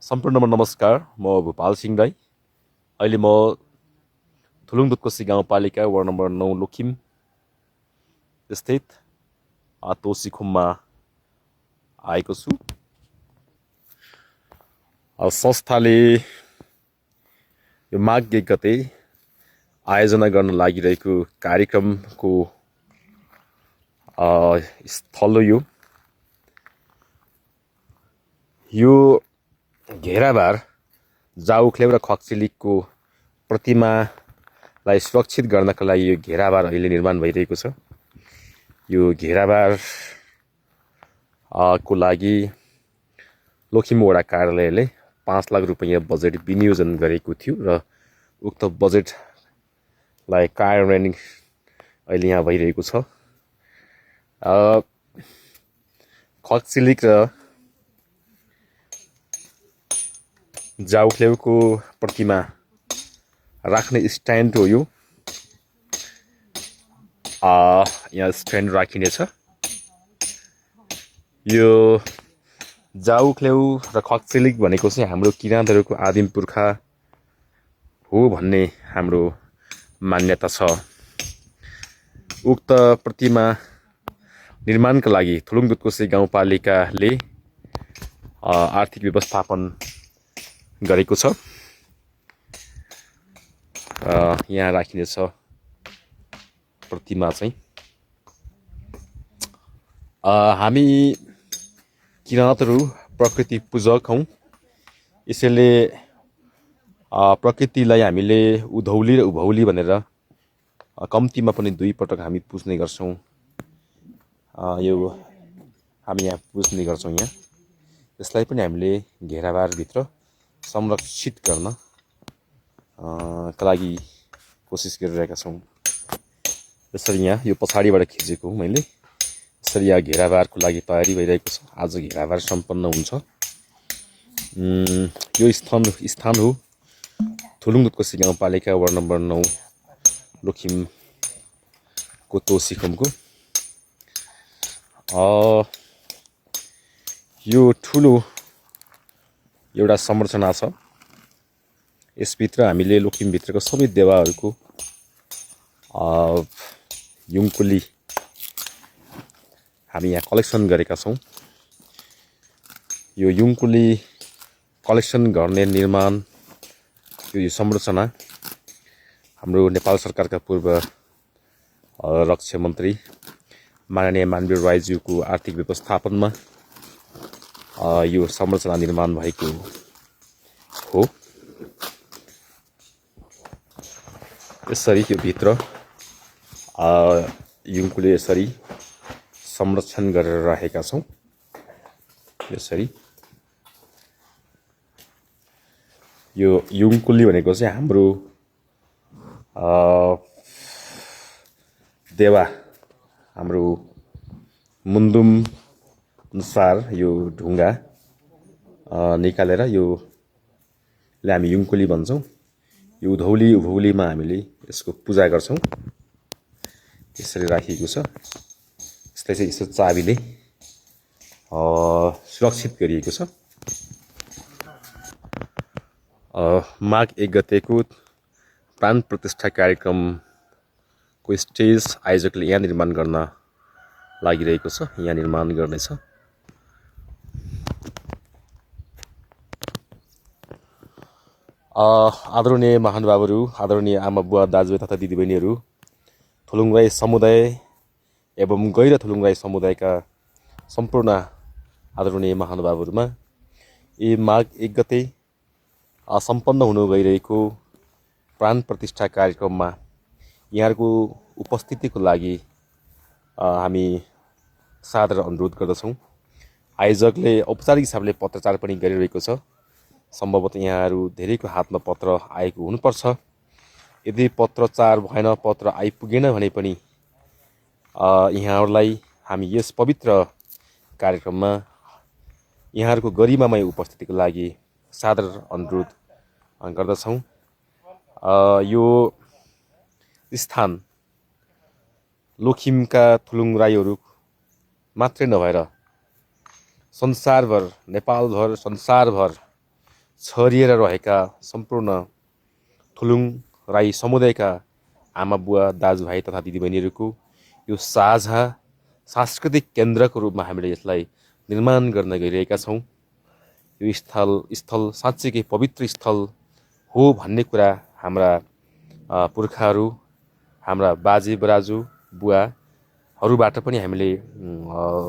सम्पूर्णमा नमस्कार। म भूपाल सिंह राई। अहिले म थुलुङ दुधकोशी गाउँपालिका वार्ड नम्बर 9 लुखिम स्थित तोसीखुममा आएको छु। संस्थाले यो माघ 1 गते आयोजना गर्न लागिरहेको कार्यक्रमको स्थल हो। यो घेराबार जाउख्लेव र खक्सिलिकको प्रतिमालाई सुरक्षित गर्नका लागि यो घेराबार अहिले निर्माण भइरहेको छ। यो घेराबार को लागि लोखिम वडा कार्यालयले 5 लाख रुपैयाँ बजेट विनियोजन गरेको थियो र उक्त बजेटलाई कार्यान्वयन अहिले यहाँ भइरहेको छ। खक्सिलिक र जाउख्लेवको प्रतिमा राख्ने स्ट्यान्ड हो यो। यहाँ स्ट्यान्ड राखिनेछ। यो जाउख्लेव र खक्सिलिक भनेको चाहिँ हाम्रो किराँतहरूको आदिम पुर्खा हो भन्ने हाम्रो मान्यता छ। उक्त प्रतिमा निर्माणका लागि थुलुङ दुधकोशी गाउँपालिकाले आर्थिक व्यवस्थापन गरेको छ। यहाँ राखिनेछ प्रतिमा चाहिँ। हामी किराँतहरू प्रकृति पूजक हौँ। यसैले प्रकृतिलाई हामीले उधौली र उभौली भनेर कम्तीमा पनि 2 पटक हामी पुज्ने गर्छौँ। यो हामी यहाँ पुज्ने गर्छौँ। यसलाई पनि हामीले घेराबारभित्र संरक्षित गर्न का लागि कोसिस गरिरहेका छौँ। यसरी यहाँ यो पछाडिबाट खिचेको हो मैले। यसरी यहाँ घेराबारको लागि तयारी भइरहेको छ। आज घेराबार सम्पन्न हुन्छ। यो स्थान हो थुलुङ दुधकोशी गाउँपालिका वार्ड नम्बर 9 लुखिमको तोसीखुमको। यो ठुलो एउटा संरचना छ। यसभित्र हामीले लुखिमभित्रको सबै देवाहरूको युङकुली हामी यहाँ कलेक्सन गरेका छौँ। यो युङकुली कलेक्सन गर्ने निर्माण यो संरचना हाम्रो नेपाल सरकारका पूर्व रक्षा मन्त्री माननीय मानवीर राईज्यूको आर्थिक व्यवस्थापनमा यो संरचना निर्माण भएको हो। यसरी यो भित्र युङकुली यसरी संरक्षण गरेर राखेका छौँ। यसरी यो युङकुली भनेको चाहिँ हाम्रो देवा हाम्रो मुन्दुम अनुसार यो ढुङ्गा निकालेर योले हामी युङकुली भन्छौँ। यो उधौली उभौलीमा हामीले यसको पूजा गर्छौँ। यसरी राखिएको छ। यसलाई चाहिँ यसो चाबीले सुरक्षित गरिएको छ। माघ 1 गतेको प्राण प्रतिष्ठा कार्यक्रमको स्टेज आयोजकले यहाँ निर्माण गर्न लागिरहेको छ। यहाँ निर्माण गर्नेछ। आदरणीय महानुभावहरू, आदरणीय आमा बुवा दाजुभाइ तथा दिदीबहिनीहरू, थुलुङ राई समुदाय एवं गैर थुलुङ राई समुदायका सम्पूर्ण आदरणीय महानुभावहरूमा यी माघ 1 गते सम्पन्न हुन गइरहेको प्राण प्रतिष्ठा कार्यक्रममा यहाँहरूको उपस्थितिको लागि हामी सादर अनुरोध गर्दछौँ। आयोजकले औपचारिक हिसाबले पत्रचार पनि गरिरहेको छ। सम्भवतः यहाँहरू धेरैको हातमा पत्र आएको हुनुपर्छ। यदि पत्रचार भएन, पत्र आइपुगेन भने पनि यहाँहरूलाई हामी यस पवित्र कार्यक्रममा यहाँहरूको गरिमामय उपस्थितिको लागि सादर अनुरोध गर्दछौँ। यो स्थान लुखिमका थुलुङ राईहरू मात्रै नभएर संसारभर, नेपालभर, संसारभर छरिएर रहेका सम्पूर्ण थुलुङ राई समुदायका आमा बुवा दाजुभाइ तथा दिदीबहिनीहरूको यो साझा सांस्कृतिक केन्द्रको रूपमा हामीले यसलाई निर्माण गर्न गइरहेका छौँ। यो स्थल साँच्चीकै पवित्र स्थल हो भन्ने कुरा हाम्रा पुर्खाहरू, हाम्रा बाजे बराजु बुवाहरूबाट पनि हामीले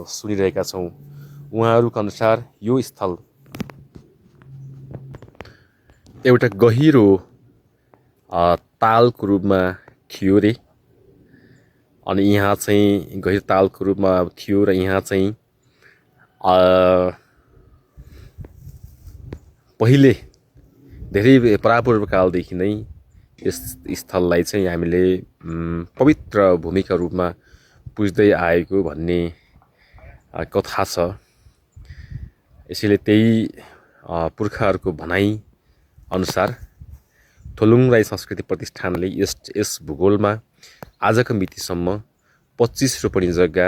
सुनिरहेका छौँ। उहाँहरूका अनुसार यो स्थल एउटा गहिरो तालको रूपमा थियो रे। अनि यहाँ चाहिँ गहिरो तालको रूपमा थियो र यहाँ चाहिँ पहिले धेरै परापूर्व कालदेखि नै यस स्थललाई चाहिँ हामीले पवित्र भूमिका रूपमा पुज्दै आएको भन्ने कथा छ। यसैले त्यही पुर्खाहरूको भनाइ अनुसार थुलुङ राई संस्कृति प्रतिष्ठानले यस भूगोलमा आजको मितिसम्म 25 रोपनी जग्गा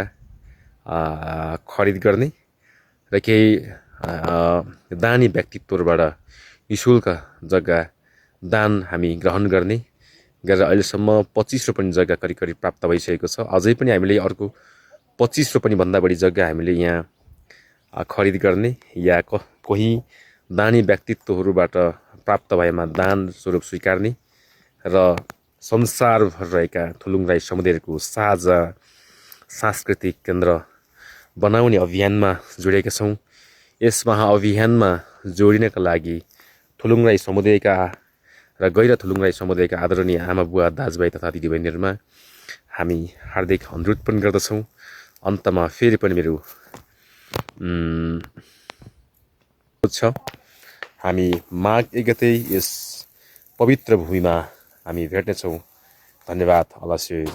खरिद गर्ने र केही दानी व्यक्तित्वबाट निःशुल्क जग्गा दान हामी ग्रहण गर्ने गरेर अहिलेसम्म 25 रोपनी जग्गा करिब प्राप्त भइसकेको छ। अझै पनि हामीले अर्को 25 रोपनीभन्दा बढी जग्गा हामीले यहाँ खरिद गर्ने या कोही दानी व्यक्तित्वहरूबाट प्राप्त भएमा दान स्वरूप स्वीकार्ने र संसारभर रहेका थुलुङ राई समुदायको साझा सांस्कृतिक केन्द्र बनाउने अभियानमा जोडिएका छौँ। यस महाअभियानमा जोडिनका लागि थुलुङ राई समुदायका र गैर थुलुङ राई समुदायका आदरणीय आमा बुवा दाजुभाइ तथा दिदीबहिनीहरूमा हामी हार्दिक अनुरोध पनि गर्दछौँ। अन्तमा फेरि पनि मेरो छ, हामी माघ 1 गते यस पवित्र भूमिमा हामी भेट्नेछौँ। धन्यवाद। अलस्य।